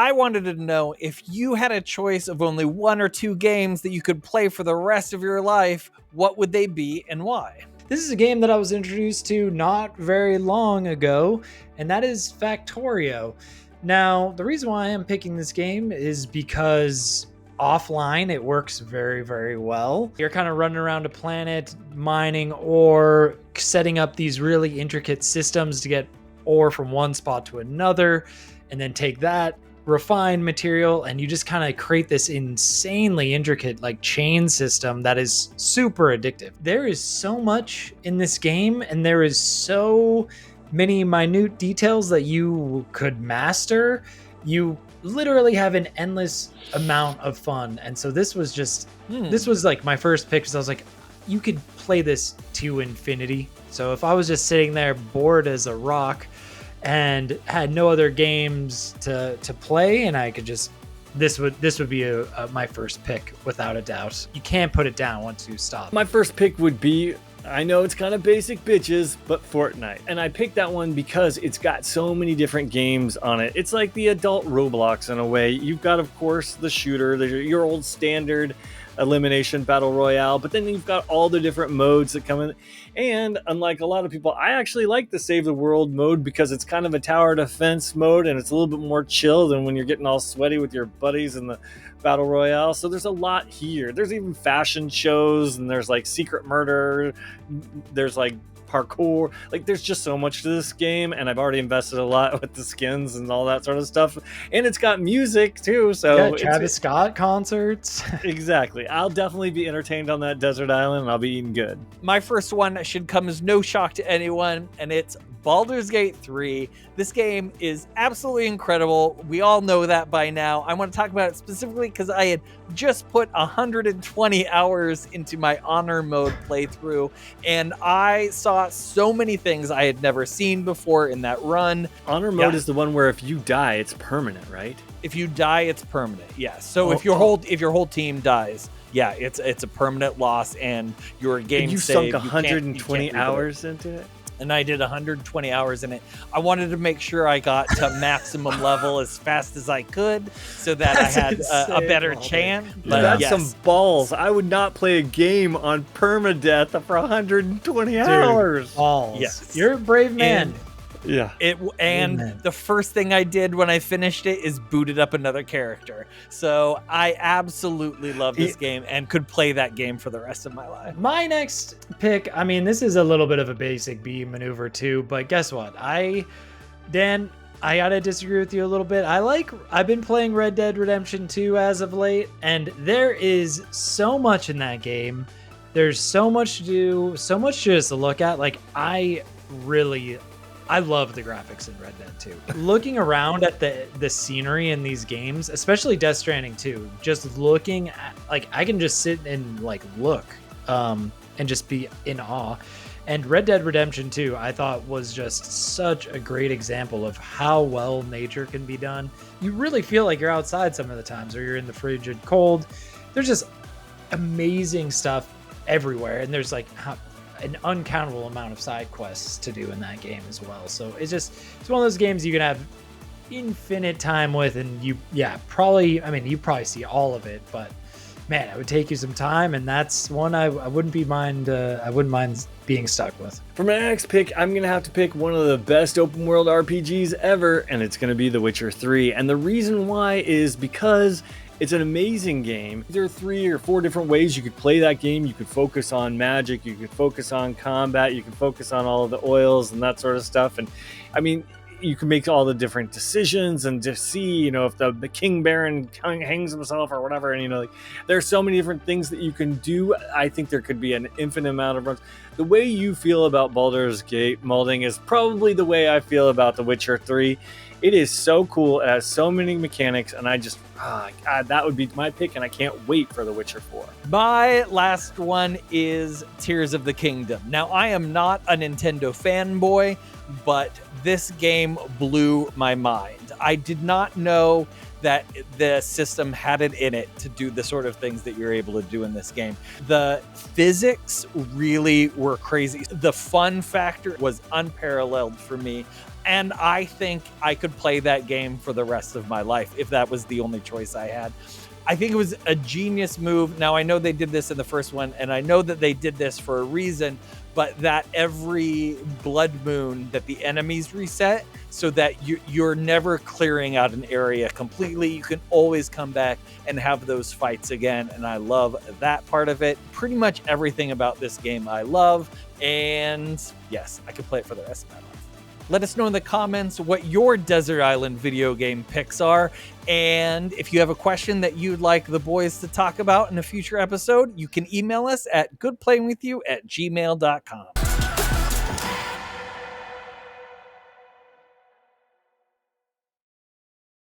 I wanted to know if you had a choice of only 1 or 2 games that you could play for the rest of your life, what would they be and why? This is a game that I was introduced to not very long ago, and that is Factorio. Now, the reason why I am picking this game is because offline it works very, very well. You're kind of running around a planet, mining or setting up these really intricate systems to get ore from one spot to another, and then take that refined material and you just kind of create this insanely intricate like chain system that is super addictive. There is so much in this game and there is so many minute details that you could master. You literally have an endless amount of fun. And so this was just this was like my first pick because I was like, you could play this to infinity. So if I was just sitting there bored as a rock and had no other games to play, and I could just this would be my first pick without a doubt. You can't put it down once you stop. My first pick would be, I know it's kind of basic bitches, but Fortnite. And I picked that one because it's got so many different games on it. It's like the adult Roblox in a way. You've got, of course, the shooter, your old standard elimination battle royale, but then you've got all the different modes that come in. And unlike a lot of people, I actually like the save the world mode because it's kind of a tower defense mode and it's a little bit more chill than when you're getting all sweaty with your buddies in the battle royale. So there's a lot here. There's even fashion shows and there's like secret murder. There's like parkour. Like there's just so much to this game, and I've already invested a lot with the skins and all that sort of stuff. And it's got music too, so Travis Scott concerts. Exactly. I'll definitely be entertained on that desert island, and I'll be eating good. My first one should come as no shock to anyone, and it's Baldur's Gate 3. This game is absolutely incredible. We all know that by now. I want to talk about it specifically because I had just put 120 hours into my honor mode playthrough, and I saw so many things I had never seen before in that run. Honor mode is the one where if you die, it's permanent, right? If you die, it's permanent. Yes. So if your whole team dies, yeah, it's a permanent loss, and your game and you save. Sunk 120 hours into it. And I did 120 hours in it. I wanted to make sure I got to maximum level as fast as I could so that I had a better chance. But that's some balls. I would not play a game on permadeath for 120 hours. Balls. Yes. You're a brave man. The first thing I did when I finished it is booted up another character. So I absolutely love this game and could play that game for the rest of my life. My next pick, I mean, this is a little bit of a basic B maneuver too, but guess what? Dan, I gotta disagree with you a little bit. I've been playing Red Dead Redemption 2 as of late, and there is so much in that game. There's so much to do, so much just to look at. Like, I love the graphics in Red Dead 2. Looking around at the scenery in these games, especially Death Stranding 2, just looking at, like, I can just sit and like look and just be in awe. And Red Dead Redemption 2, I thought, was just such a great example of how well nature can be done. You really feel like you're outside some of the times, or you're in the frigid cold. There's just amazing stuff everywhere, and there's like an uncountable amount of side quests to do in that game as well. So it's one of those games you can have infinite time with, and you probably see all of it, but man, it would take you some time, and that's one I wouldn't mind being stuck with. For my next pick, I'm gonna have to pick one of the best open world RPGs ever, and it's gonna be The Witcher 3. And the reason why is because it's an amazing game. There are 3 or 4 different ways you could play that game. You could focus on magic, you could focus on combat, you could focus on all of the oils and that sort of stuff. And I mean, you can make all the different decisions and just see, if the King Baron hangs himself or whatever. And, like, there's so many different things that you can do. I think there could be an infinite amount of runs. The way you feel about Baldur's Gate Maulding is probably the way I feel about The Witcher 3. It is so cool. It has so many mechanics, and I just, God, that would be my pick, and I can't wait for The Witcher 4. My last one is Tears of the Kingdom. Now, I am not a Nintendo fanboy, but this game blew my mind. I did not know that the system had it in it to do the sort of things that you're able to do in this game. The physics really were crazy. The fun factor was unparalleled for me. And I think I could play that game for the rest of my life if that was the only choice I had. I think it was a genius move. Now, I know they did this in the first one, and I know that they did this for a reason, but that every blood moon that the enemies reset so that you're never clearing out an area completely. You can always come back and have those fights again, and I love that part of it. Pretty much everything about this game I love, and yes, I could play it for the rest of my life. Let us know in the comments what your Desert Island video game picks are. And if you have a question that you'd like the boys to talk about in a future episode, you can email us at goodplayingwithyou@gmail.com.